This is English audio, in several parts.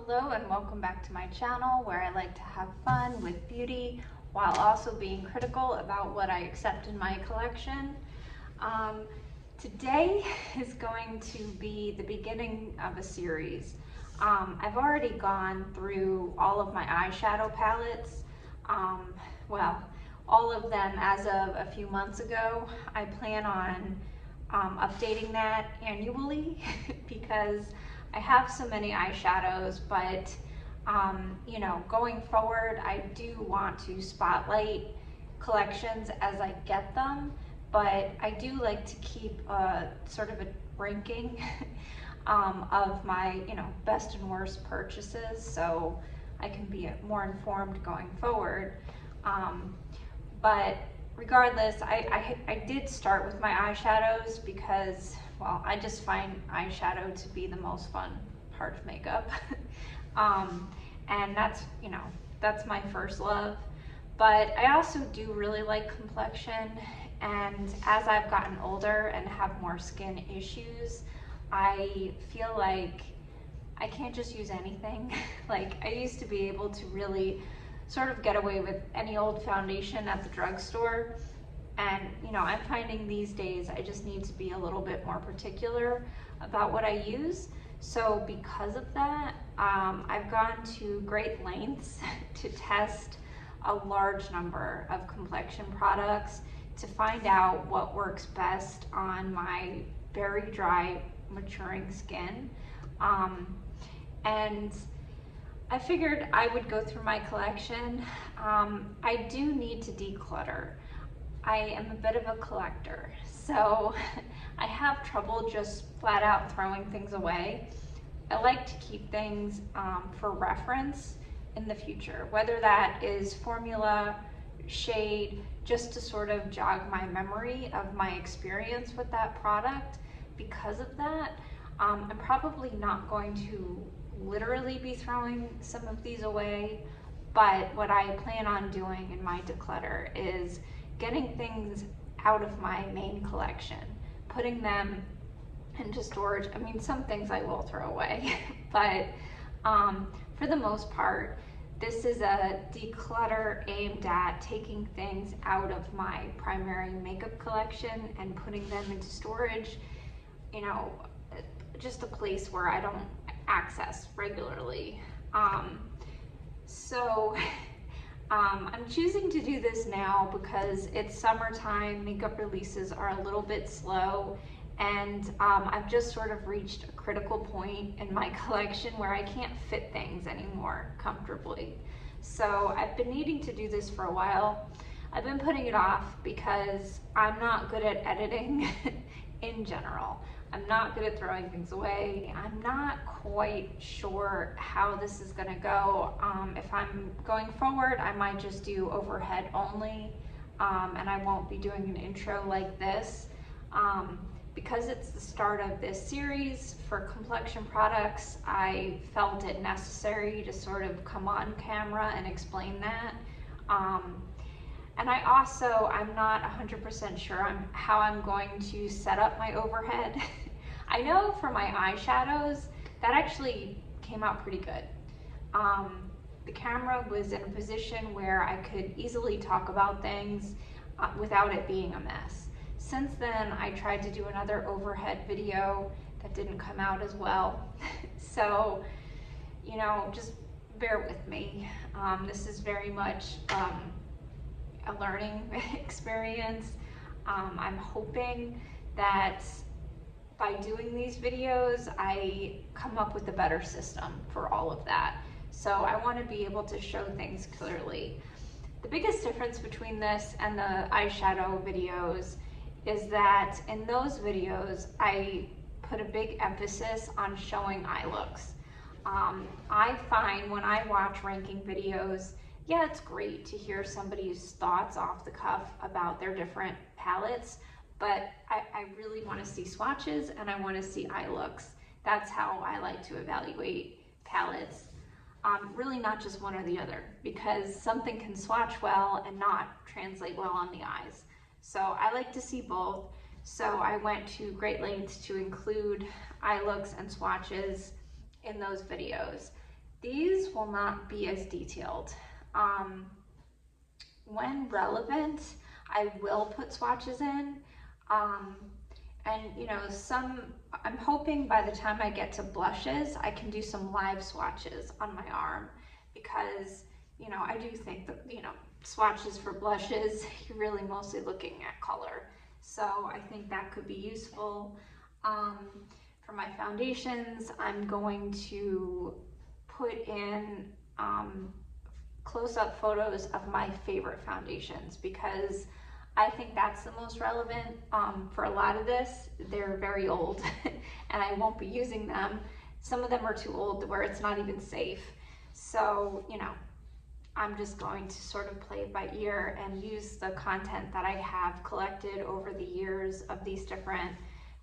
Hello and welcome back to my channel where I like to have fun with beauty while also being critical about what I accept in my collection. Today is going to be the beginning of a series. I've already gone through all of my eyeshadow palettes, well, all of them as of a few months ago. I plan on updating that annually because I have so many eyeshadows, but you know, going forward, I do want to spotlight collections as I get them, but I do like to keep sort of a ranking of my, you know, best and worst purchases, so I can be more informed going forward. But regardless, I did start with my eyeshadows because, well, I just find eyeshadow to be the most fun part of makeup. And that's, you know, that's my first love. But I also do really like complexion, and as I've gotten older and have more skin issues, I feel like I can't just use anything. Like, I used to be able to really sort of get away with any old foundation at the drugstore. And, you know, I'm finding these days I just need to be a little bit more particular about what I use. So because of that, I've gone to great lengths to test a large number of complexion products to find out what works best on my very dry, maturing skin. And I figured I would go through my collection. I do need to declutter. I am a bit of a collector, so I have trouble just flat out throwing things away. I like to keep things for reference in the future, whether that is formula, shade, just to sort of jog my memory of my experience with that product. Because of that, I'm probably not going to literally be throwing some of these away, but what I plan on doing in my declutter is getting things out of my main collection, putting them into storage. I mean, some things I will throw away, but for the most part, this is a declutter aimed at taking things out of my primary makeup collection and putting them into storage, you know, just a place where I don't access regularly. I'm choosing to do this now because it's summertime, makeup releases are a little bit slow, and I've just sort of reached a critical point in my collection where I can't fit things anymore comfortably. So I've been needing to do this for a while. I've been putting it off because I'm not good at editing in general. I'm not good at throwing things away. I'm not quite sure how this is gonna go. If I'm going forward, I might just do overhead only, and I won't be doing an intro like this. Because it's the start of this series for complexion products, I felt it necessary to sort of come on camera and explain that. And I'm not 100% sure how I'm going to set up my overhead. I know for my eyeshadows, that actually came out pretty good. The camera was in a position where I could easily talk about things without it being a mess. Since then, I tried to do another overhead video that didn't come out as well. So, you know, just bear with me. This is very much a learning experience. I'm hoping that by doing these videos, I come up with a better system for all of that. So I want to be able to show things clearly. The biggest difference between this and the eyeshadow videos is that in those videos, I put a big emphasis on showing eye looks. I find when I watch ranking videos, yeah, it's great to hear somebody's thoughts off the cuff about their different palettes, but I really want to see swatches and I want to see eye looks. That's how I like to evaluate palettes. Really not just one or the other, because something can swatch well and not translate well on the eyes. So I like to see both. So I went to great lengths to include eye looks and swatches in those videos. these will not be as detailed. When relevant, I will put swatches in. And you know, I'm hoping by the time I get to blushes, I can do some live swatches on my arm, because, you know, I do think that, you know, swatches for blushes, you're really mostly looking at color. So I think that could be useful. For my foundations, I'm going to put in close-up photos of my favorite foundations, because I think that's the most relevant. For a lot of this, they're very old and I won't be using them. Some of them are too old to where it's not even safe. So, you know, I'm just going to sort of play it by ear and use the content that I have collected over the years of these different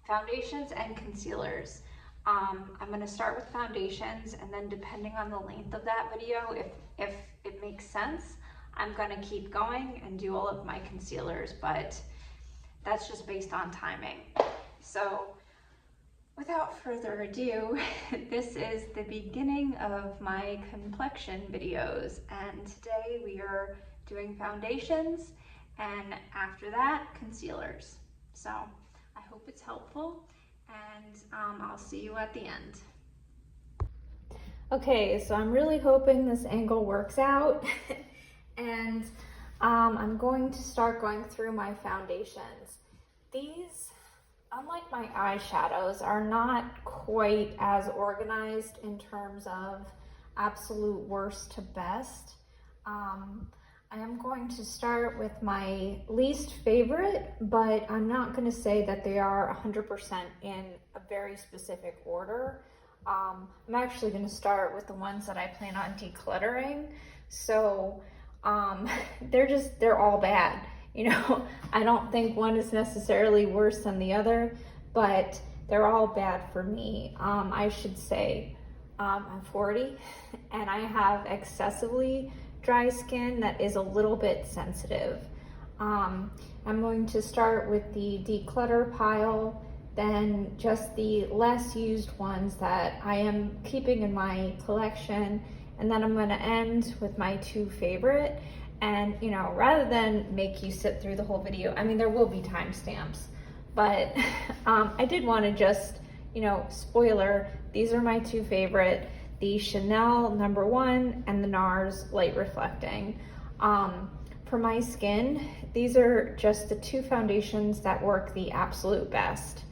foundations and concealers. I'm gonna start with foundations, and then depending on the length of that video, if it makes sense, I'm gonna keep going and do all of my concealers, but that's just based on timing. So without further ado, this is the beginning of my complexion videos, and today we are doing foundations, and after that, concealers. So I hope it's helpful, and I'll see you at the end. Okay, so I'm really hoping this angle works out. And I'm going to start going through my foundations. These, unlike my eyeshadows, are not quite as organized in terms of absolute worst to best. I am going to start with my least favorite, but I'm not going to say that they are 100% in a very specific order. I'm actually going to start with the ones that I plan on decluttering. So they're all bad. You know, I don't think one is necessarily worse than the other, but they're all bad for me. I should say, I'm 40 and I have excessively dry skin that is a little bit sensitive. I'm going to start with the declutter pile, then just the less used ones that I am keeping in my collection, and then I'm gonna end with my two favorite. And, you know, rather than make you sit through the whole video, I mean, there will be timestamps, but I did want to just, you know, spoiler, these are my two favorite, the Chanel No1 and the NARS Light Reflecting. For my skin, these are just the two foundations that work the absolute best.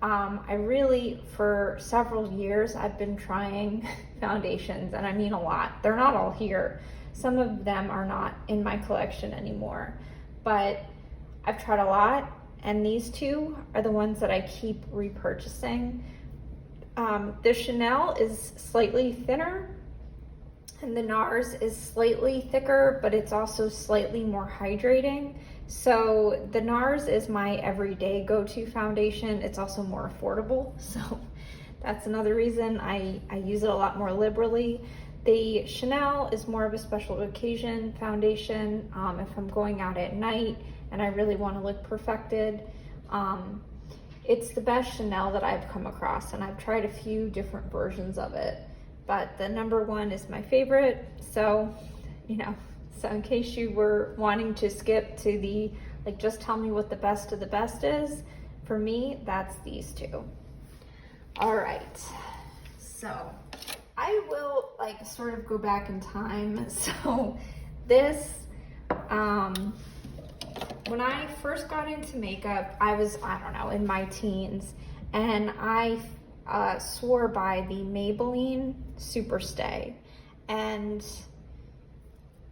I really, for several years, I've been trying foundations, and I mean a lot. They're not all here. Some of them are not in my collection anymore, but I've tried a lot, and these two are the ones that I keep repurchasing. The Chanel is slightly thinner, and the NARS is slightly thicker, but it's also slightly more hydrating. So the NARS is my everyday go-to foundation. It's also more affordable, so that's another reason I use it a lot more liberally. The Chanel is more of a special occasion foundation. If I'm going out at night and I really want to look perfected, it's the best Chanel that I've come across, and I've tried a few different versions of it, but the No1 is my favorite. So, you know, so in case you were wanting to skip to the, like, just tell me what the best of the best is, for me, that's these two. All right, so I will, like, sort of go back in time. So this, when I first got into makeup, I was, I don't know, in my teens, and I swore by the Maybelline Superstay, and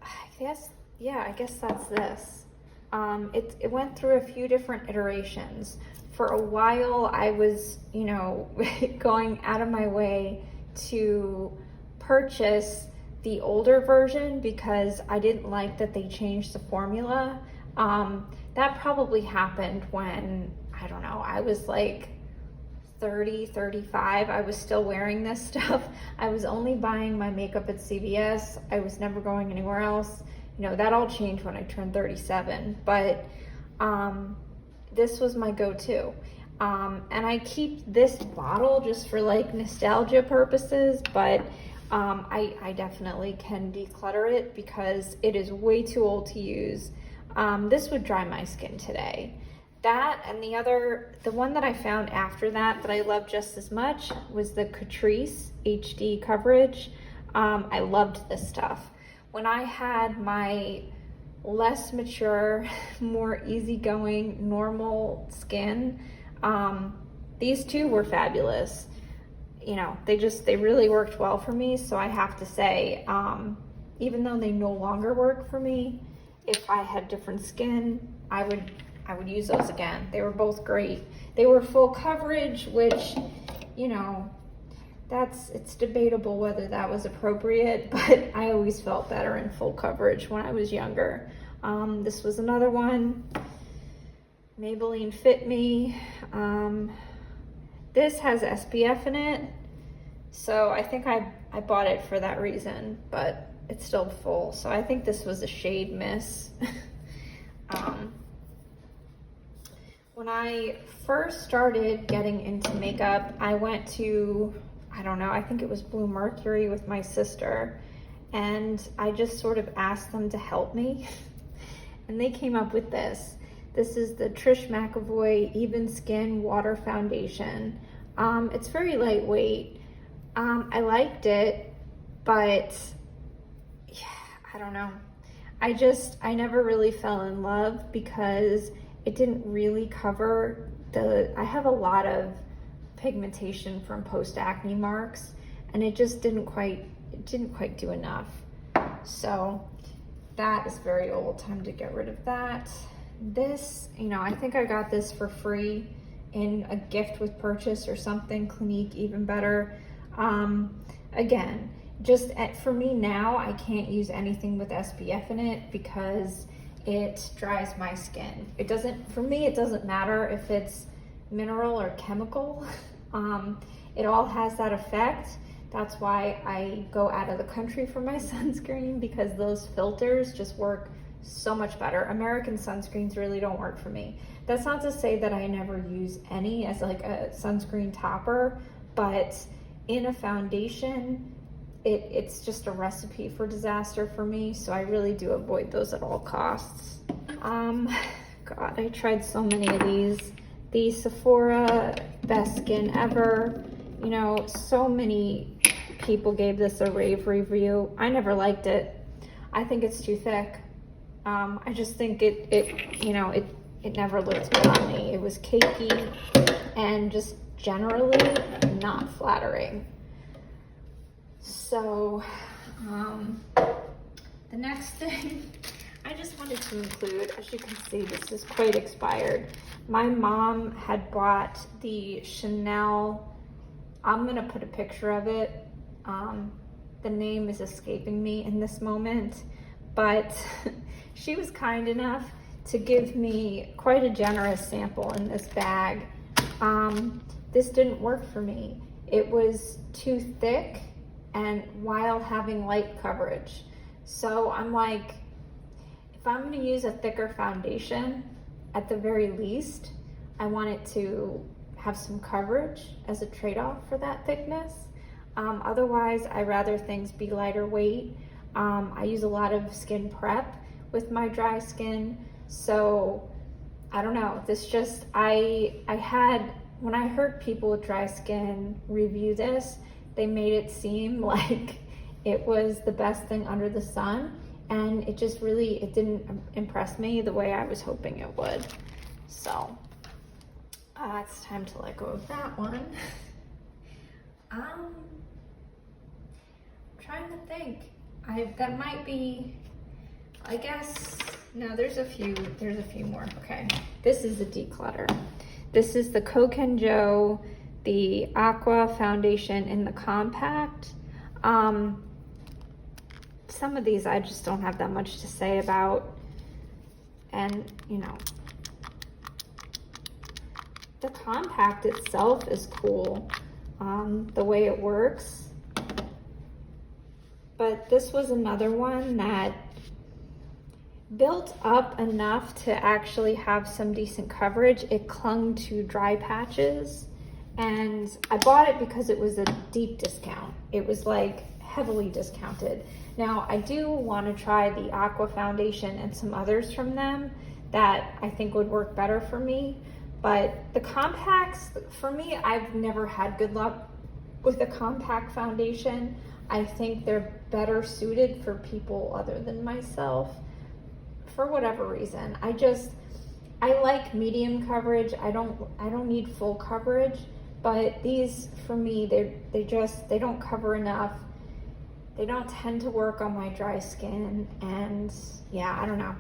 I guess that's this. It went through a few different iterations. For a while, I was, you know, going out of my way to purchase the older version because I didn't like that they changed the formula. That probably happened when, I don't know, I was like 30, 35. I was still wearing this stuff. I was only buying my makeup at CVS. I was never going anywhere else. You know, that all changed when I turned 37, but this was my go-to. And I keep this bottle just for like nostalgia purposes, but I definitely can declutter it because it is way too old to use. This would dry my skin today. That and the one that I found after that I love just as much was the Catrice HD coverage. I loved this stuff. When I had my less mature, more easygoing, normal skin, these two were fabulous. You know, they really worked well for me. So I have to say, even though they no longer work for me, if I had different skin, I would use those again. They were both great. They were full coverage, which, you know, it's debatable whether that was appropriate, but I always felt better in full coverage when I was younger. This was another one, Maybelline Fit Me. This has SPF in it, so I think I bought it for that reason, but it's still full. So I think this was a shade miss. When I first started getting into makeup, I went to, I don't know, I think it was Blue Mercury with my sister, and I just sort of asked them to help me, and they came up with this. This is the Trish McEvoy Even Skin Water Foundation. It's very lightweight. I liked it, but yeah, I don't know. I never really fell in love because it didn't really cover I have a lot of pigmentation from post-acne marks, and it just didn't quite do enough. So that is very old, time to get rid of that. This, you know, I think I got this for free in a gift with purchase or something, Clinique, even better. Again, just for me now, I can't use anything with SPF in it because it dries my skin. For me, it doesn't matter if it's mineral or chemical. It all has that effect. That's why I go out of the country for my sunscreen, because those filters just work so much better. American sunscreens really don't work for me. That's not to say that I never use any as like a sunscreen topper, but in a foundation, it's just a recipe for disaster for me, so I really do avoid those at all costs. God, I tried so many of these. The Sephora Best Skin Ever. You know, so many people gave this a rave review. I never liked it. I think it's too thick. I just think it never looked good on me. It was cakey and just generally not flattering. So, the next thing I just wanted to include, as you can see, this is quite expired. My mom had bought the Chanel, I'm gonna put a picture of it. The name is escaping me in this moment, but she was kind enough to give me quite a generous sample in this bag. This didn't work for me. It was too thick and while having light coverage. So I'm like, if I'm gonna use a thicker foundation, at the very least, I want it to have some coverage as a trade-off for that thickness. Otherwise, I'd rather things be lighter weight. I use a lot of skin prep with my dry skin, so I don't know. This just, when I heard people with dry skin review this, they made it seem like it was the best thing under the sun, and it just really, it didn't impress me the way I was hoping it would. So it's time to let go of that one. I'm trying to think. That might be, I guess, no, there's a few more. Okay, this is the declutter. This is the Koh Gen Do, the Aqua foundation in the compact. Some of these I just don't have that much to say about, and you know, the compact itself is cool, the way it works, but this was another one that built up enough to actually have some decent coverage. It clung to dry patches, and I bought it because it was a deep discount. It was like heavily discounted. Now, I do want to try the Aqua foundation and some others from them that I think would work better for me. But the compacts, for me, I've never had good luck with a compact foundation. I think they're better suited for people other than myself for whatever reason. I like medium coverage. I don't need full coverage, but these for me, they don't cover enough. They don't tend to work on my dry skin, and yeah, I don't know.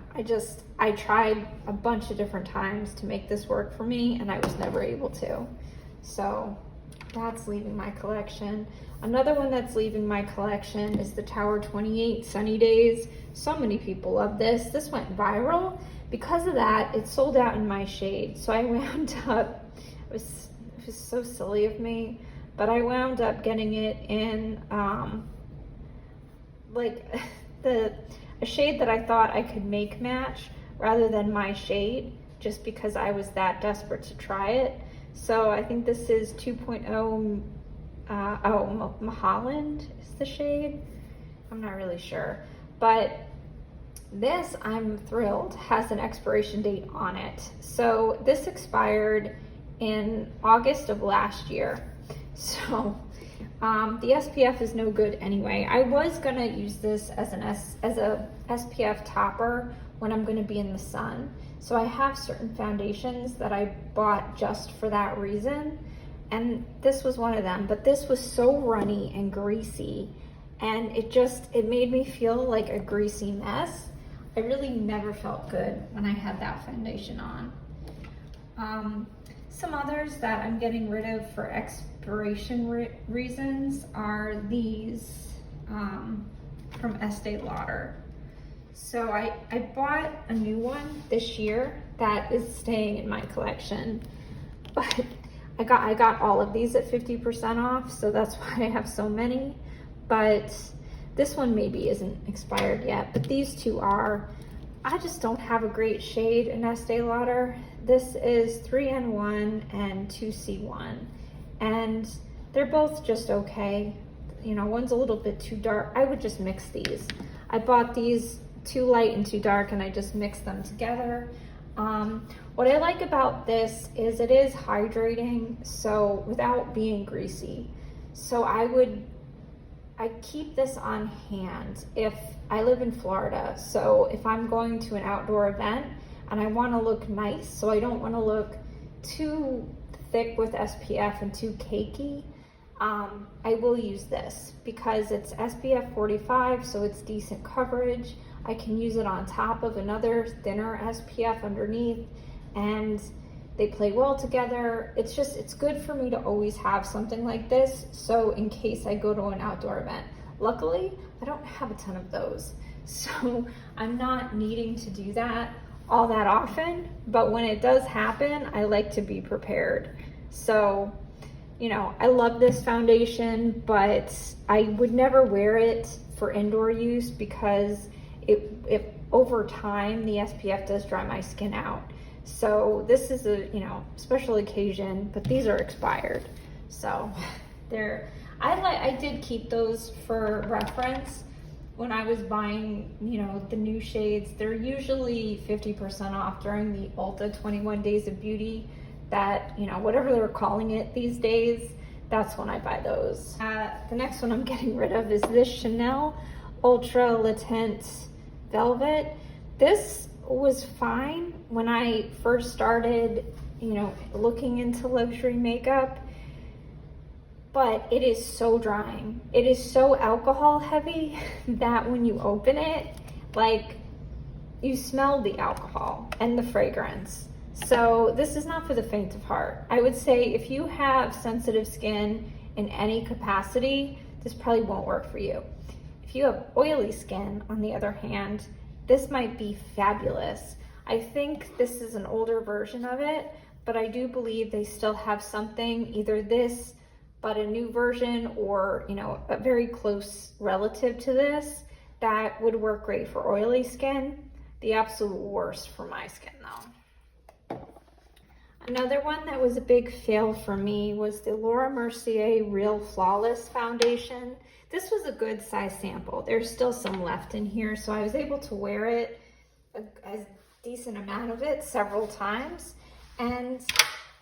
I tried a bunch of different times to make this work for me, and I was never able to. So that's leaving my collection. Another one that's leaving my collection is the Tower 28 Sunny Days. So many people love this. This went viral. Because of that, it sold out in my shade. So I wound up, it was so silly of me, but I wound up getting it in like a shade that I thought I could make match rather than my shade, just because I was that desperate to try it. So I think this is 2.0, Mulholland is the shade. I'm not really sure, but this, I'm thrilled, has an expiration date on it. So this expired in August of last year. So the SPF is no good anyway. I was gonna use this as a SPF topper when I'm gonna be in the sun. So I have certain foundations that I bought just for that reason, and this was one of them. But this was so runny and greasy, and it made me feel like a greasy mess. I really never felt good when I had that foundation on. Some others that I'm getting rid of for expiration reasons are these from Estee Lauder. So I bought a new one this year that is staying in my collection, but I got all of these at 50% off, so that's why I have so many. But this one maybe isn't expired yet, but these two are. I just don't have a great shade in Estee Lauder. This is 3N1 and 2C1, and they're both just okay. You know, one's a little bit too dark. I would just mix these. I bought these too light and too dark, and I just mixed them together. What I like about this is it is hydrating, so without being greasy. So I keep this on hand if I live in Florida. So if I'm going to an outdoor event and I want to look nice, so I don't want to look too thick with SPF and too cakey, I will use this because it's SPF 45, so it's decent coverage. I can use it on top of another thinner SPF underneath, and they play well together. It's good for me to always have something like this, so in case I go to an outdoor event. Luckily, I don't have a ton of those, so I'm not needing to do that all that often, but when it does happen, I like to be prepared. So, you know, I love this foundation, but I would never wear it for indoor use because it over time, the SPF does dry my skin out. So this is a, you know, special occasion, but these are expired. So I did keep those for reference when I was buying, you know, the new shades. They're usually 50% off during the Ulta 21 Days of Beauty, that, you know, whatever they're calling it these days, that's when I buy those. The next one I'm getting rid of is this Chanel Ultra Latent Velvet. This was fine when I first started, you know, looking into luxury makeup, but it is so drying. It is so alcohol heavy that when you open it, like, you smell the alcohol and the fragrance. So this is not for the faint of heart. I would say if you have sensitive skin in any capacity, this probably won't work for you. If you have oily skin, on the other hand, this might be fabulous. I think this is an older version of it, but I do believe they still have something, either this, but a new version, or, you know, a very close relative to this that would work great for oily skin. The absolute worst for my skin though. Another one that was a big fail for me was the Laura Mercier Real Flawless Foundation. This was a good size sample. There's still some left in here, so I was able to wear it, a decent amount of it, several times, and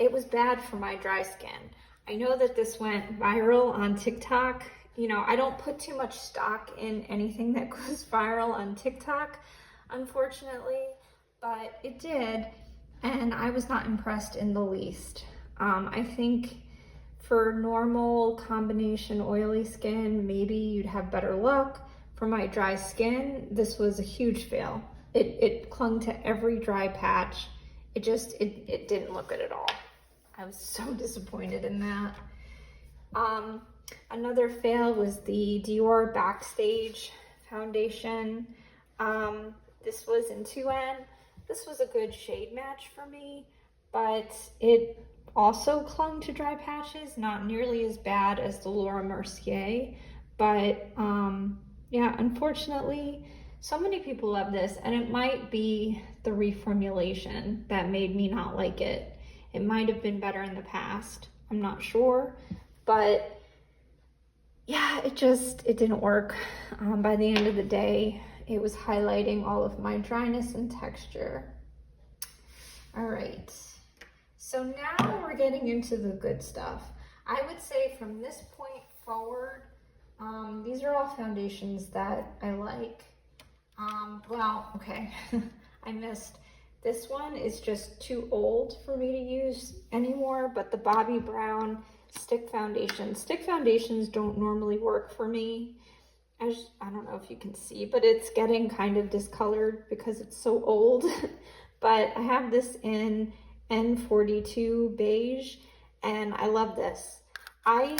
it was bad for my dry skin. I know that this went viral on TikTok. You know, I don't put too much stock in anything that goes viral on TikTok, unfortunately, but it did. And I was not impressed in the least. I think for normal combination oily skin, maybe you'd have better luck. For my dry skin, this was a huge fail. It clung to every dry patch. It didn't look good at all. I was so disappointed in that. Another fail was the Dior Backstage Foundation. This was in 2N. This was a good shade match for me, but it also clung to dry patches, not nearly as bad as the Laura Mercier, but yeah, unfortunately, so many people love this, and it might be the reformulation that made me not like it. It might have been better in the past, I'm not sure, but yeah, it didn't work. By the end of the day, it was highlighting all of my dryness and texture. All right, so now we're getting into the good stuff. I would say from this point forward, these are all foundations that I like. Well, okay, I missed. This one is just too old for me to use anymore, but the Bobbi Brown stick foundation. Stick foundations don't normally work for me. I don't know if you can see, but it's getting kind of discolored because it's so old. But I have this in N42 beige, and I love this. I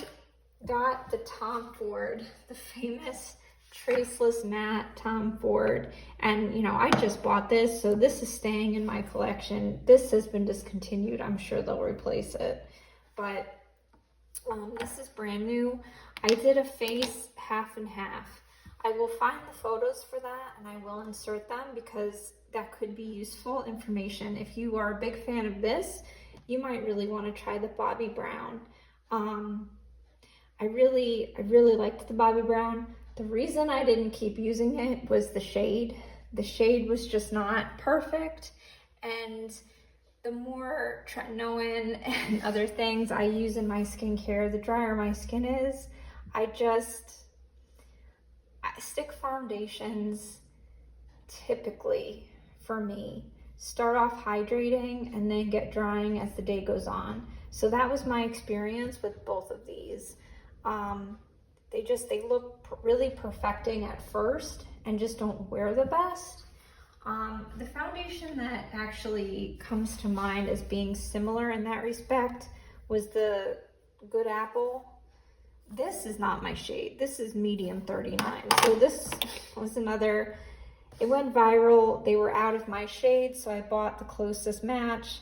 got the Tom Ford, the famous traceless matte Tom Ford, and you know, I just bought this, so this is staying in my collection. This has been discontinued. I'm sure they'll replace it, but this is brand new. I did a face half and half. I will find the photos for that and I will insert them because that could be useful information. If you are a big fan of this, you might really want to try the Bobbi Brown. I really liked the Bobbi Brown. The reason I didn't keep using it was the shade. The shade was just not perfect, and the more tretinoin and other things I use in my skincare, the drier my skin is. Stick foundations typically, for me, start off hydrating and then get drying as the day goes on. So that was my experience with both of these. They look really perfecting at first and just don't wear the best. The foundation that actually comes to mind as being similar in that respect was the Good Apple. This is not my shade. This is medium 39. So this was another, it went viral. They were out of my shade, so I bought the closest match.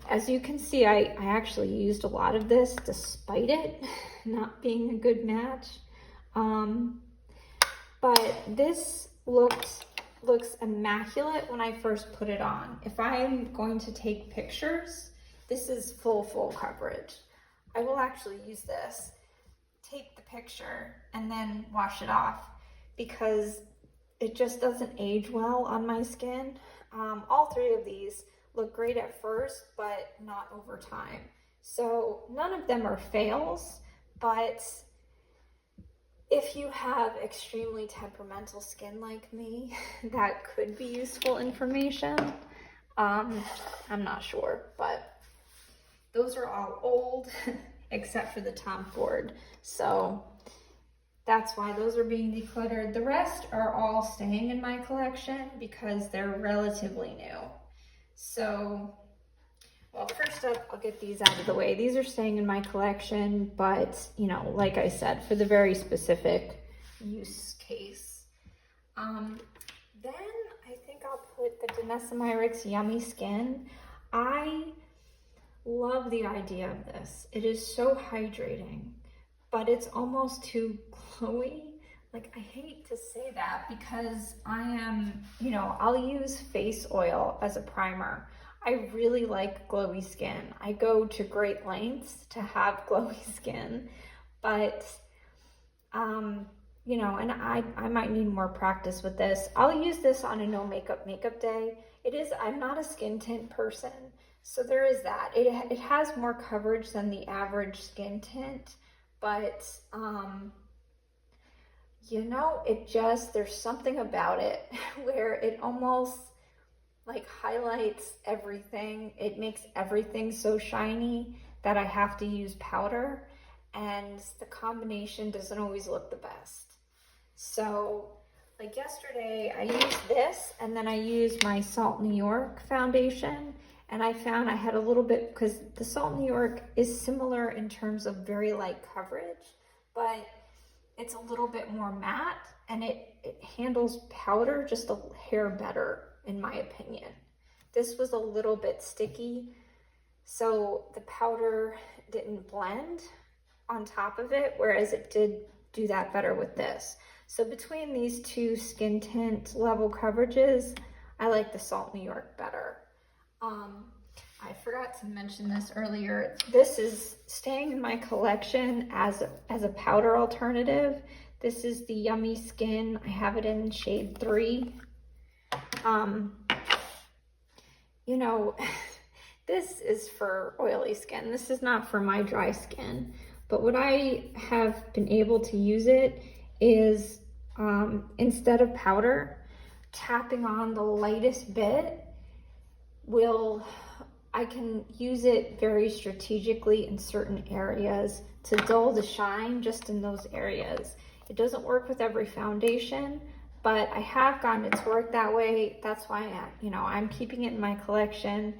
As you can see, I actually used a lot of this despite it not being a good match. But this looks immaculate when I first put it on. If I'm going to take pictures, this is full coverage. I will actually use this, take the picture, and then wash it off because it just doesn't age well on my skin. All three of these look great at first, but not over time. So none of them are fails, but if you have extremely temperamental skin like me, that could be useful information. I'm not sure, but those are all old except for the Tom Ford. So that's why those are being decluttered. The rest are all staying in my collection because they're relatively new. So, well, first up, I'll get these out of the way. These are staying in my collection, but, you know, like I said, for the very specific use case. Then I think I'll put the Danessa Myricks Yummy Skin. I love the idea of this. It is so hydrating, but it's almost too glowy. Like, I hate to say that because I am, you know, I'll use face oil as a primer. I really like glowy skin. I go to great lengths to have glowy skin, but you know, and I might need more practice with this. I'll use this on a no makeup day. I'm not a skin tint person, so there is that. It has more coverage than the average skin tint, but you know, there's something about it where it almost like highlights everything. It makes everything so shiny that I have to use powder, and the combination doesn't always look the best. So like yesterday I used this, and then I used my Salt New York foundation, and I found I had a little bit, because the Salt New York is similar in terms of very light coverage, but it's a little bit more matte, and it handles powder just a hair better, in my opinion. This was a little bit sticky, so the powder didn't blend on top of it, whereas it did do that better with this. So between these two skin tint level coverages, I like the Salt New York better. I forgot to mention this earlier. This is staying in my collection as a powder alternative. This is the Yummy Skin. I have it in shade 3. You know, this is for oily skin. This is not for my dry skin. But what I have been able to use it is, instead of powder, tapping on the lightest bit I can use it very strategically in certain areas to dull the shine just in those areas. It doesn't work with every foundation, but I have gotten it to work that way. That's why I'm keeping it in my collection.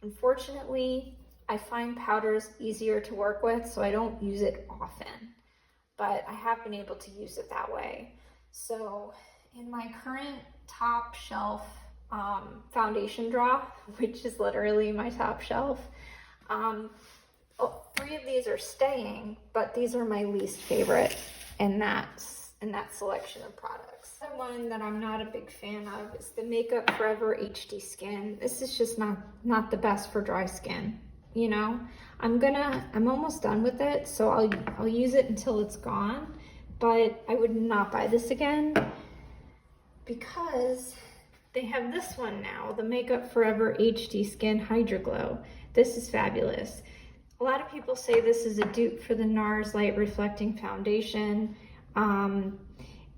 Unfortunately, I find powders easier to work with, so I don't use it often, but I have been able to use it that way. So in my current top shelf foundation drawer, which is literally my top shelf, 3 of these are staying, but these are my least favorite in that selection of products. The one that I'm not a big fan of is the Makeup Forever HD Skin. This is just not the best for dry skin. You know, I'm almost done with it, so I'll use it until it's gone, but I would not buy this again because they have this one now, the Makeup Forever HD Skin Hydra Glow. This is fabulous. A lot of people say this is a dupe for the NARS Light Reflecting Foundation.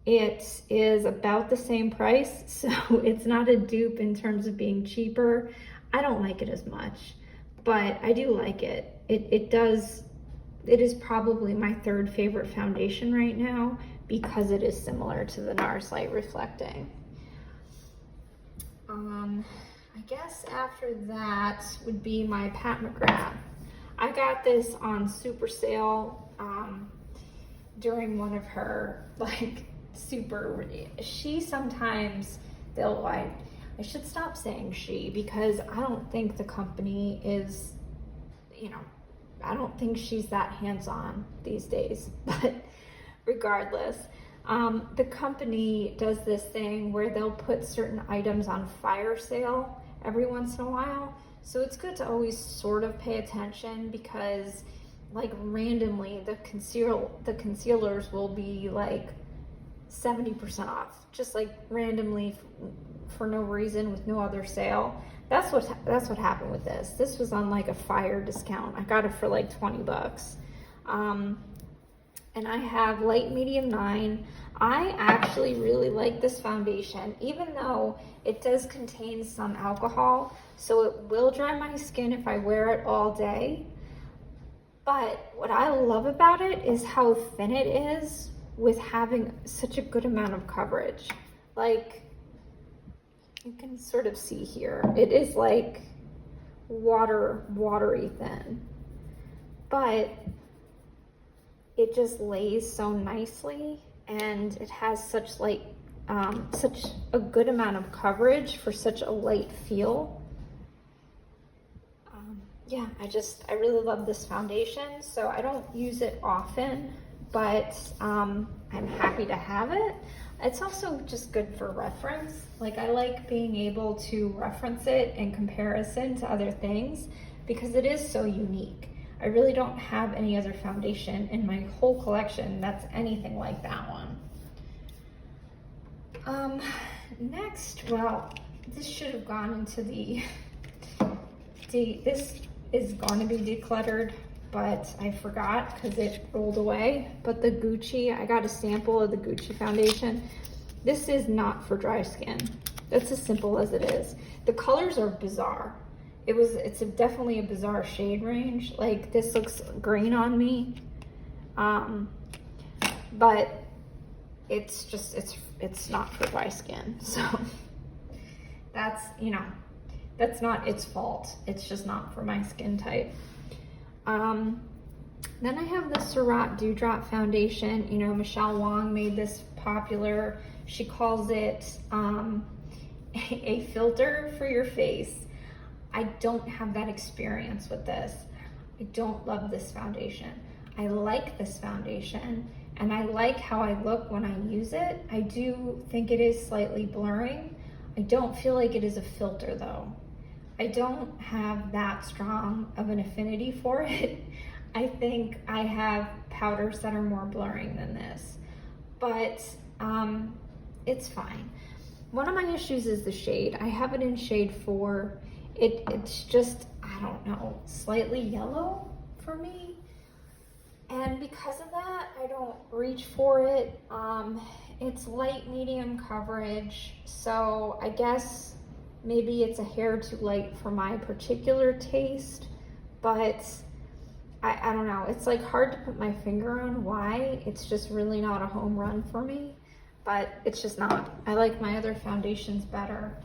It is about the same price, so it's not a dupe in terms of being cheaper. I don't like it as much, but I do like it. It is probably my 3rd favorite foundation right now because it is similar to the NARS Light Reflecting. I guess after that would be my Pat McGrath. I got this on super sale during one of her she sometimes I should stop saying she, because I don't think the company is, I don't think she's that hands-on these days, but regardless, the company does this thing where they'll put certain items on fire sale every once in a while. So it's good to always sort of pay attention, because like randomly the concealers will be like 70% off, just like randomly for no reason with no other sale. That's what happened with this. This was on like a fire discount. I got it for like 20 bucks. And I have light medium 9. I actually really like this foundation, even though it does contain some alcohol, so it will dry my skin if I wear it all day. But what I love about it is how thin it is with having such a good amount of coverage. Like, you can sort of see here, it is like watery thin, but it just lays so nicely, and it has such a good amount of coverage for such a light feel. Yeah, I really love this foundation. So I don't use it often, but I'm happy to have it. It's also just good for reference. Like, I like being able to reference it in comparison to other things because it is so unique. I really don't have any other foundation in my whole collection that's anything like that one. Next, well, this should have gone into this is going to be decluttered, but I forgot because it rolled away. But the Gucci, I got a sample of the Gucci foundation. This is not for dry skin. That's as simple as it is. The colors are bizarre. It's definitely a bizarre shade range. Like, this looks green on me, but it's just, it's not for dry skin. So that's, you know, that's not its fault. It's just not for my skin type. Then I have the Surrat Dewdrop foundation. You know, Michelle Wong made this popular. She calls it a filter for your face. I don't have that experience with this. I don't love this foundation. I like this foundation and I like how I look when I use it. I do think it is slightly blurring. I don't feel like it is a filter though. I don't have that strong of an affinity for it. I think I have powders that are more blurring than this, but it's fine. One of my issues is the shade. I have it in shade 4. It's just, I don't know, slightly yellow for me. And because of that, I don't reach for it. It's light medium coverage, so I guess maybe it's a hair too light for my particular taste, but I don't know. It's like hard to put my finger on why. It's just really not a home run for me, but it's just not. I like my other foundations better.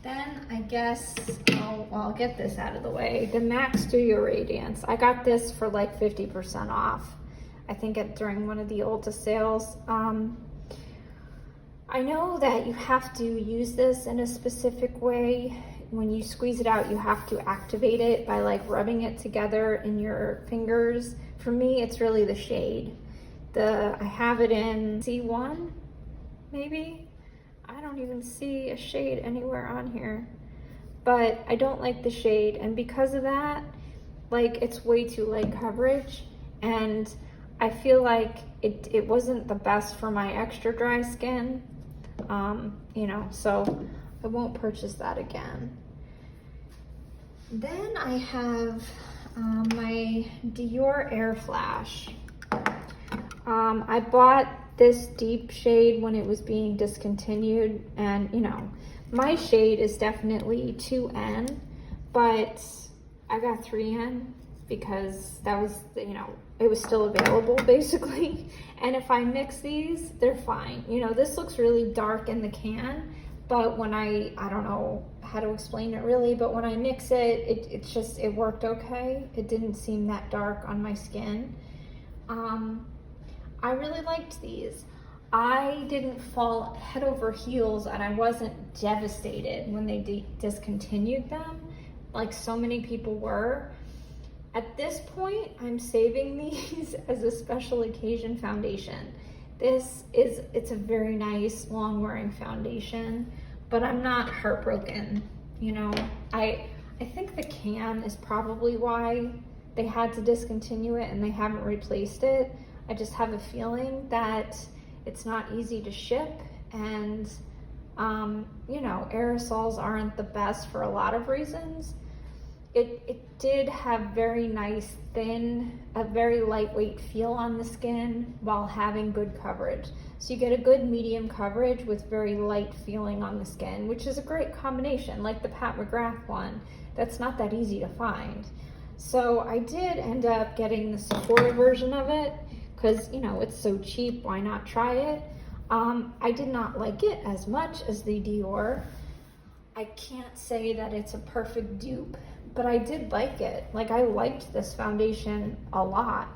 Then I guess, I'll get this out of the way. The MAC Studio Radiance. I got this for like 50% off. I think during one of the Ulta sales. I know that you have to use this in a specific way. When you squeeze it out, you have to activate it by like rubbing it together in your fingers. For me, it's really the shade. I have it in C1, maybe? I don't even see a shade anywhere on here, but I don't like the shade, and because of that, like, it's way too light coverage, and I feel like it wasn't the best for my extra dry skin, you know, so I won't purchase that again. Then I have my Dior Air Flash. I bought this deep shade when it was being discontinued, and you know, my shade is definitely 2N, but I got 3N because that was, you know, it was still available basically. And if I mix these, they're fine. You know, this looks really dark in the can, but when I don't know how to explain it really, but when I mix it, it worked okay. It didn't seem that dark on my skin. I really liked these. I didn't fall head over heels, and I wasn't devastated when they discontinued them, like so many people were. At this point, I'm saving these as a special occasion foundation. It's a very nice long-wearing foundation, but I'm not heartbroken, you know. I think the can is probably why they had to discontinue it and they haven't replaced it. I just have a feeling that it's not easy to ship, and you know, aerosols aren't the best for a lot of reasons. It did have very nice a very lightweight feel on the skin while having good coverage. So you get a good medium coverage with very light feeling on the skin, which is a great combination, like the Pat McGrath one. That's not that easy to find. So I did end up getting the Sephora version of it, because, you know, it's so cheap, why not try it? I did not like it as much as the Dior. I can't say that it's a perfect dupe, but I did like it. Like, I liked this foundation a lot.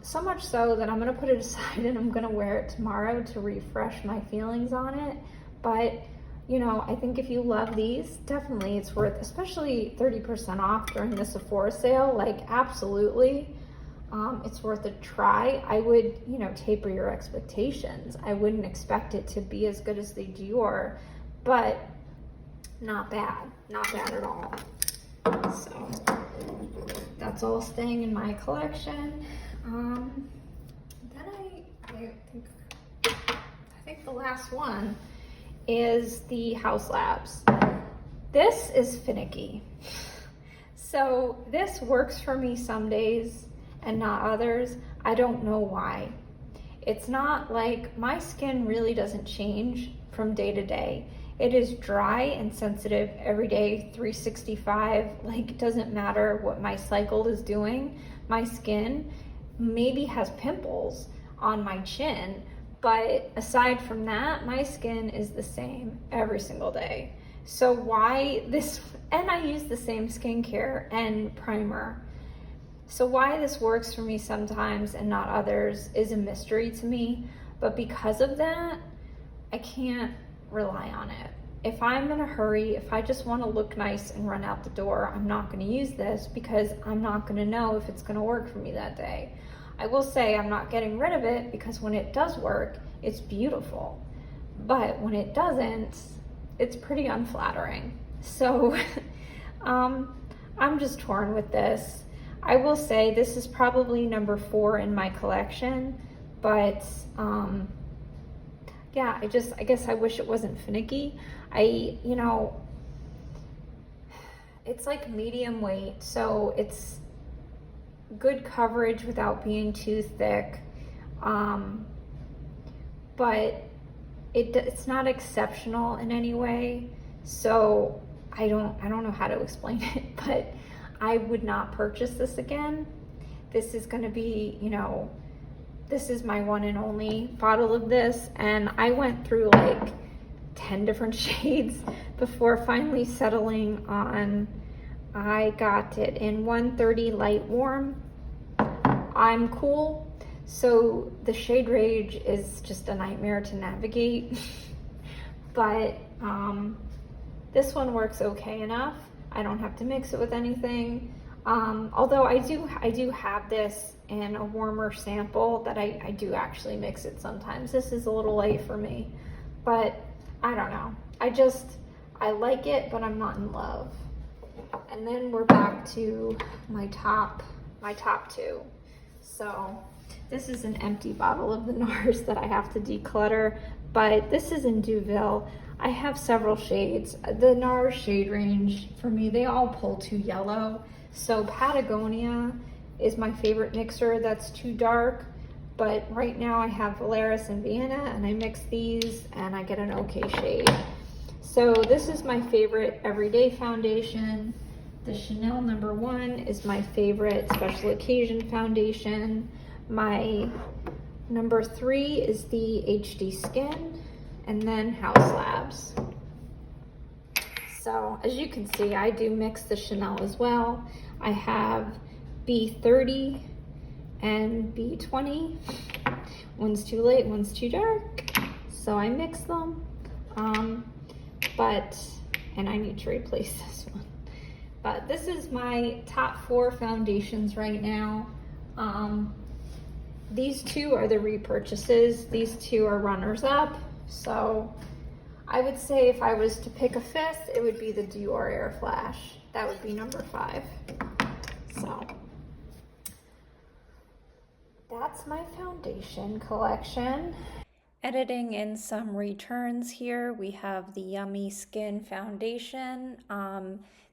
So much so that I'm gonna put it aside and I'm gonna wear it tomorrow to refresh my feelings on it. But, you know, I think if you love these, definitely it's worth, especially 30% off during the Sephora sale, like, absolutely. it's worth a try. I would, you know, taper your expectations. I wouldn't expect it to be as good as the Dior, but not bad at all. So that's all staying in my collection. Then I think the last one is the Haus Labs. This is finicky. So this works for me some days and not others. I don't know why. It's not like, my skin really doesn't change from day to day. It is dry and sensitive every day, 365. Like, it doesn't matter what my cycle is doing. My skin maybe has pimples on my chin, but aside from that, my skin is the same every single day. So why this, and I use the same skincare and primer. So why this works for me sometimes and not others is a mystery to me. But because of that, I can't rely on it. If I'm in a hurry, if I just want to look nice and run out the door, I'm not going to use this because I'm not going to know if it's going to work for me that day. I will say I'm not getting rid of it because when it does work, it's beautiful. But when it doesn't, it's pretty unflattering. So I'm just torn with this. I will say this is probably number 4 in my collection, but yeah, I guess I wish it wasn't finicky. You know, it's like medium weight, so it's good coverage without being too thick, but it's not exceptional in any way. So I don't know how to explain it, but I would not purchase this again. This is going to be, you know, this is my one and only bottle of this, and I went through like 10 different shades before finally settling on, I got it in 130 light warm. I'm cool, so the shade range is just a nightmare to navigate. But this one works okay enough. I don't have to mix it with anything. Although I do have this in a warmer sample that I do actually mix it sometimes. This is a little light for me, but I don't know. I like it, but I'm not in love. And then we're back to my top 2. So this is an empty bottle of the NARS that I have to declutter, but this is in Deauville. I have several shades. The NARS shade range, for me, they all pull too yellow. So Patagonia is my favorite mixer that's too dark, but right now I have Valeris and Vienna, and I mix these and I get an okay shade. So this is my favorite everyday foundation. The Chanel number 1 is my favorite special occasion foundation. My number 3 is the HD Skin, and then Haus Labs. So as you can see, I do mix the Chanel as well. I have B30 and B20. One's too light, one's too dark. So I mix them. And I need to replace this one. But this is my top 4 foundations right now. These 2 are the repurchases. These 2 are runners up. So I would say if I was to pick a 5th, it would be the Dior Air Flash. That would be number 5. So that's my foundation collection. Editing in some returns here, we have the Yummy Skin Foundation.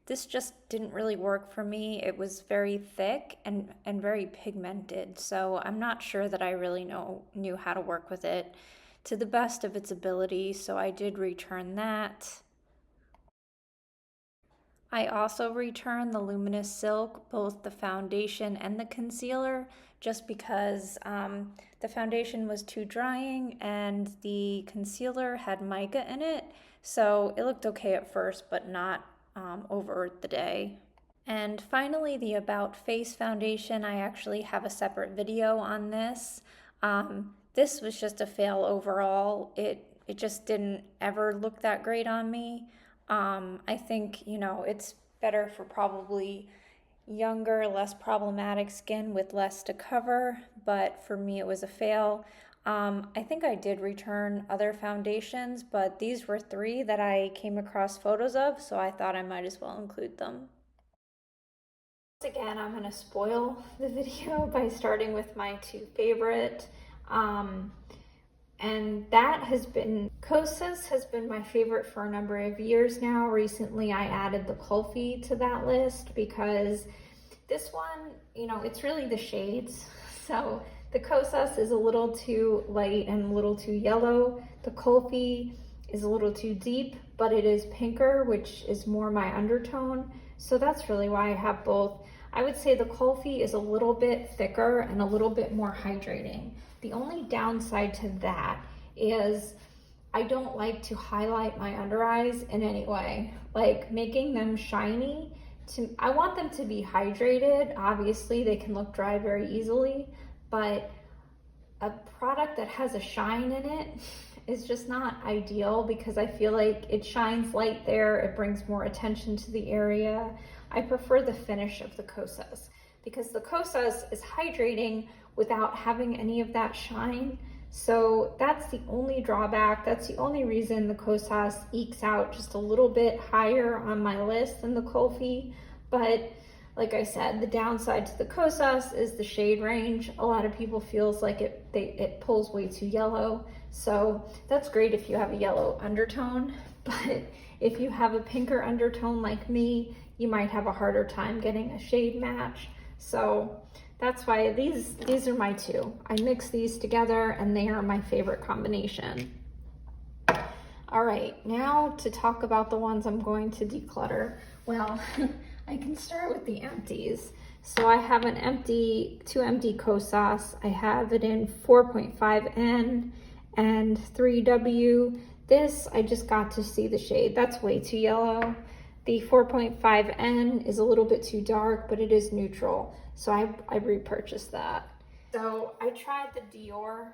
This just didn't really work for me. It was very thick and very pigmented, so I'm not sure that I really knew how to work with it to the best of its ability, so I did return that. I also returned the Luminous Silk, both the foundation and the concealer, just because the foundation was too drying and the concealer had mica in it, so it looked okay at first, but not over the day. And finally, the About Face foundation, I actually have a separate video on this. This was just a fail overall. It just didn't ever look that great on me. I think, you know, it's better for probably younger, less problematic skin with less to cover, but for me it was a fail. I think I did return other foundations, but these were three that I came across photos of, so I thought I might as well include them. Again, I'm going to spoil the video by starting with my two favorite. And that has been, Kosas has been my favorite for a number of years now. Recently, I added the Kulfi to that list because this one, you know, it's really the shades. So the Kosas is a little too light and a little too yellow. The Kulfi is a little too deep, but it is pinker, which is more my undertone. So that's really why I have both. I would say the Kulfi is a little bit thicker and a little bit more hydrating. The only downside to that is I don't like to highlight my under eyes in any way. Like making them shiny, I want them to be hydrated. Obviously, they can look dry very easily, but a product that has a shine in it is just not ideal because I feel like it shines light there, it brings more attention to the area. I prefer the finish of the Kosas because the Kosas is hydrating without having any of that shine. So that's the only drawback. That's the only reason the Kosas ekes out just a little bit higher on my list than the Kulfi. But like I said, the downside to the Kosas is the shade range. A lot of people feels like it pulls way too yellow. So that's great if you have a yellow undertone, but if you have a pinker undertone like me, you might have a harder time getting a shade match. So that's why these are my two. I mix these together and they are my favorite combination. All right, now to talk about the ones I'm going to declutter. Well, I can start with the empties. So I have two empty Kosas. I have it in 4.5N and 3W. This, I just got to see the shade. That's way too yellow. The 4.5N is a little bit too dark, but it is neutral. So I repurchased that. So I tried the Dior.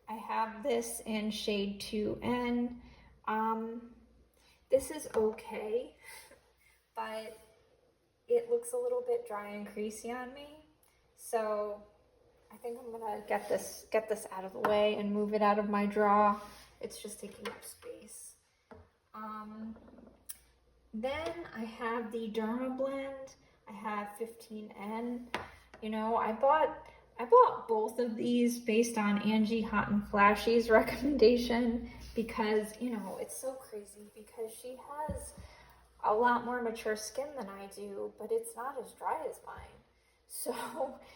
I have this in shade 2N. This is okay, but it looks a little bit dry and creasy on me. So I think I'm gonna get this out of the way and move it out of my drawer. It's just taking up space. Then I have the Derma Blend. I have 15N. You know, I bought both of these based on Angie Hot and Flashy's recommendation because, you know, it's so crazy because she has a lot more mature skin than I do, but it's not as dry as mine. So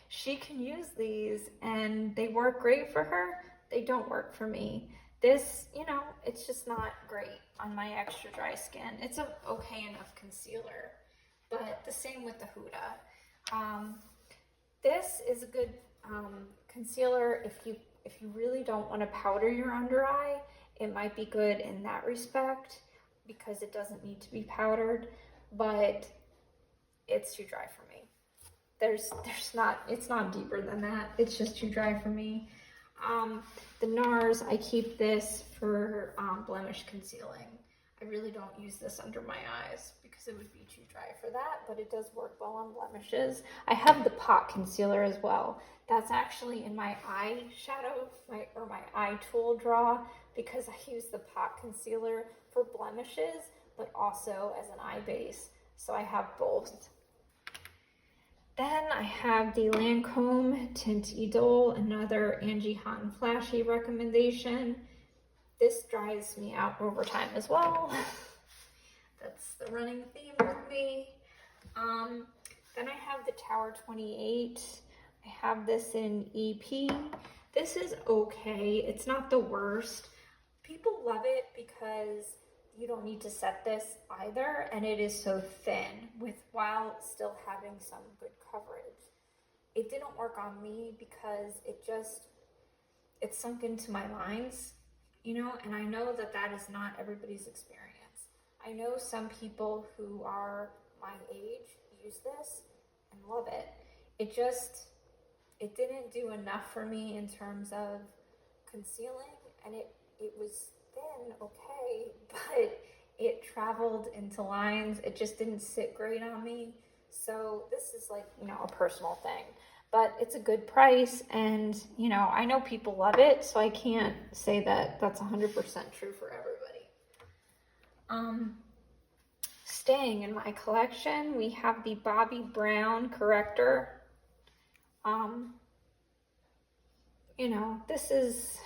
she can use these and they work great for her. They don't work for me. This, you know, it's just not great on my extra dry skin. It's a okay enough concealer, but the same with the Huda. This is a good concealer if you really don't want to powder your under eye. It might be good in that respect because it doesn't need to be powdered, but it's too dry for me. It's not deeper than that. It's just too dry for me. The NARS, I keep this for blemish concealing. I really don't use this under my eyes because it would be too dry for that, but it does work well on blemishes. I have the pot concealer as well. That's actually in my eyeshadow, my eye tool drawer because I use the pot concealer for blemishes, but also as an eye base. So I have both. Then I have the Lancome Tint Idole, another Angie Hot and Flashy recommendation. This dries me out over time as well. That's the running theme with me. Then I have the Tower 28. I have this in EP. This is okay. It's not the worst. People love it because you don't need to set this either, and it is so thin while still having some good coverage. It didn't work on me because it sunk into my lines, you know, and I know that is not everybody's experience. I know some people who are my age use this and love it. It didn't do enough for me in terms of concealing, and it was thin, okay, but it traveled into lines. It just didn't sit great on me. So this is like, you know, a personal thing, but it's a good price, and you know, I know people love it, so I can't say that that's 100% true for everybody. Staying in my collection, we have the Bobbi Brown corrector. You know, this is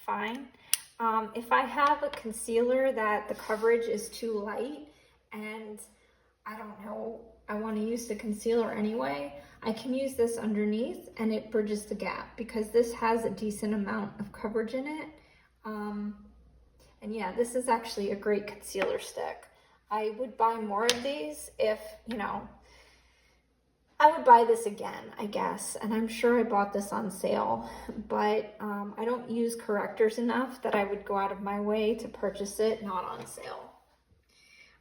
fine. If I have a concealer that the coverage is too light and I don't know, I want to use the concealer anyway, I can use this underneath and it bridges the gap because this has a decent amount of coverage in it. And yeah, this is actually a great concealer stick. I would buy more of these if, you know, I would buy this again, I guess, and I'm sure I bought this on sale, but I don't use correctors enough that I would go out of my way to purchase it not on sale.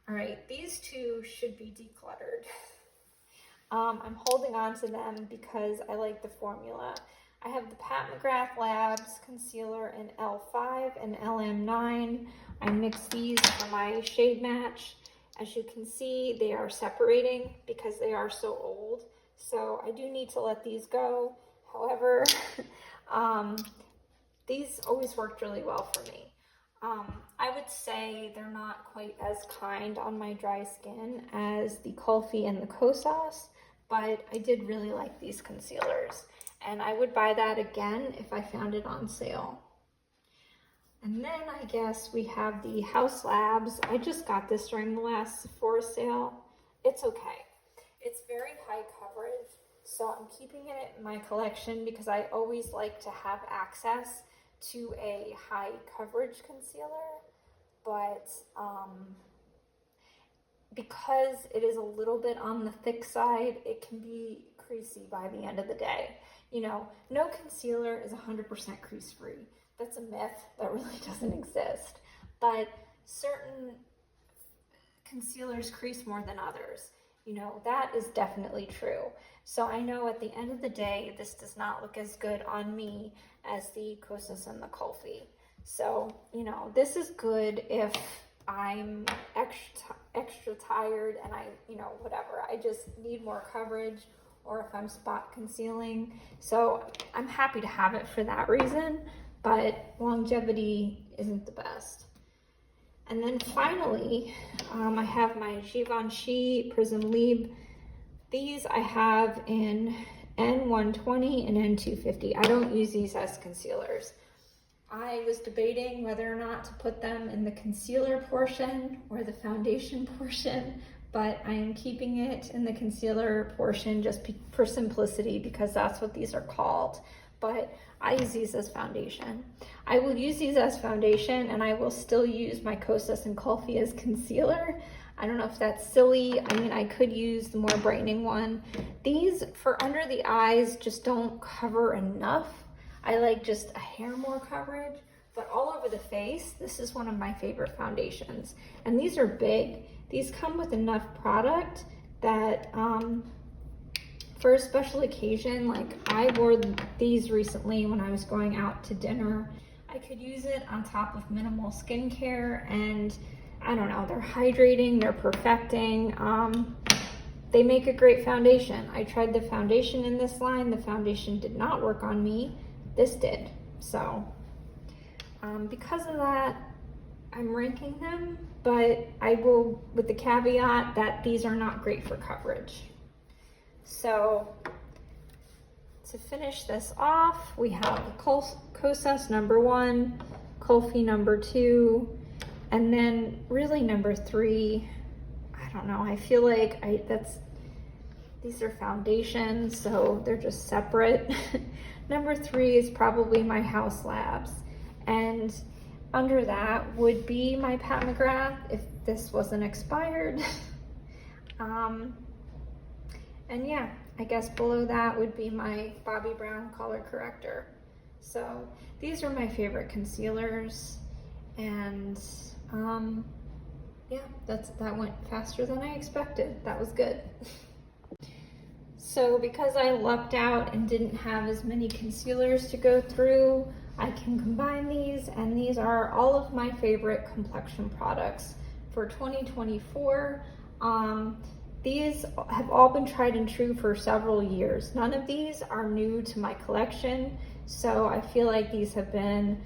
All right, these two should be decluttered. I'm holding on to them because I like the formula. I have the McGrath Labs concealer in L5 and LM9. I mixed these for my shade match. As you can see, they are separating because they are so old. So I do need to let these go. However, these always worked really well for me. I would say they're not quite as kind on my dry skin as the Kulfi and the Kosas, but I did really like these concealers. And I would buy that again if I found it on sale. And then I guess we have the Haus Labs. I just got this during the last Sephora sale. It's okay. It's very high coverage, so I'm keeping it in my collection because I always like to have access to a high coverage concealer. But because it is a little bit on the thick side, it can be creasy by the end of the day. You know, no concealer is 100% crease free. That's a myth that really doesn't exist. But certain concealers crease more than others. You know, that is definitely true. So I know at the end of the day, this does not look as good on me as the Kosas and the Kulfi. So, you know, this is good if I'm extra tired and I, you know, whatever, I just need more coverage, or if I'm spot concealing. So I'm happy to have it for that reason, but longevity isn't the best. And then finally, I have my Givenchy Prism Libre. These I have in N120 and N250. I don't use these as concealers. I was debating whether or not to put them in the concealer portion or the foundation portion, but I am keeping it in the concealer portion just for simplicity because that's what these are called. But I use these as foundation. I will use these as foundation and I will still use my Kosas and Kulfi as concealer. I don't know if that's silly. I mean, I could use the more brightening one. These for under the eyes just don't cover enough. I like just a hair more coverage, but all over the face, this is one of my favorite foundations. And these are big. These come with enough product that for a special occasion, like I wore these recently when I was going out to dinner. I could use it on top of minimal skincare, and I don't know, they're hydrating, they're perfecting. They make a great foundation. I tried the foundation in this line. The foundation did not work on me. This did. So because of that, I'm ranking them, but I will, with the caveat that these are not great for coverage. So to finish this off, we have the Kosas #1, Kulfi #2, and then really #3. I don't know. I feel like these are foundations, so they're just separate. #3 is probably my Haus Labs, and under that would be my McGrath if this wasn't expired. And yeah, I guess below that would be my Bobbi Brown color corrector. So these are my favorite concealers, and yeah, that went faster than I expected. That was good. So because I lucked out and didn't have as many concealers to go through, I can combine these, and these are all of my favorite complexion products for 2024. These have all been tried and true for several years. None of these are new to my collection, so I feel like these have been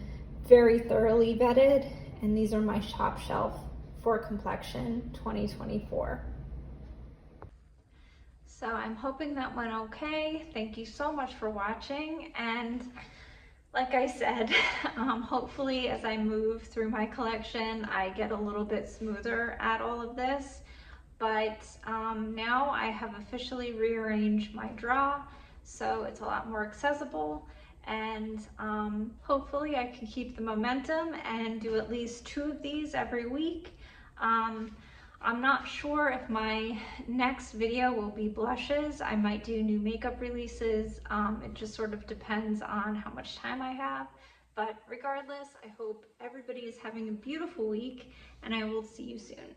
very thoroughly vetted, and these are my top shelf for complexion 2024. So I'm hoping that went okay. Thank you so much for watching, and like I said, hopefully as I move through my collection, I get a little bit smoother at all of this. But now I have officially rearranged my drawer, so it's a lot more accessible, and hopefully I can keep the momentum and do at least 2 of these every week. I'm not sure if my next video will be blushes. I might do new makeup releases. It just sort of depends on how much time I have. But regardless, I hope everybody is having a beautiful week, and I will see you soon.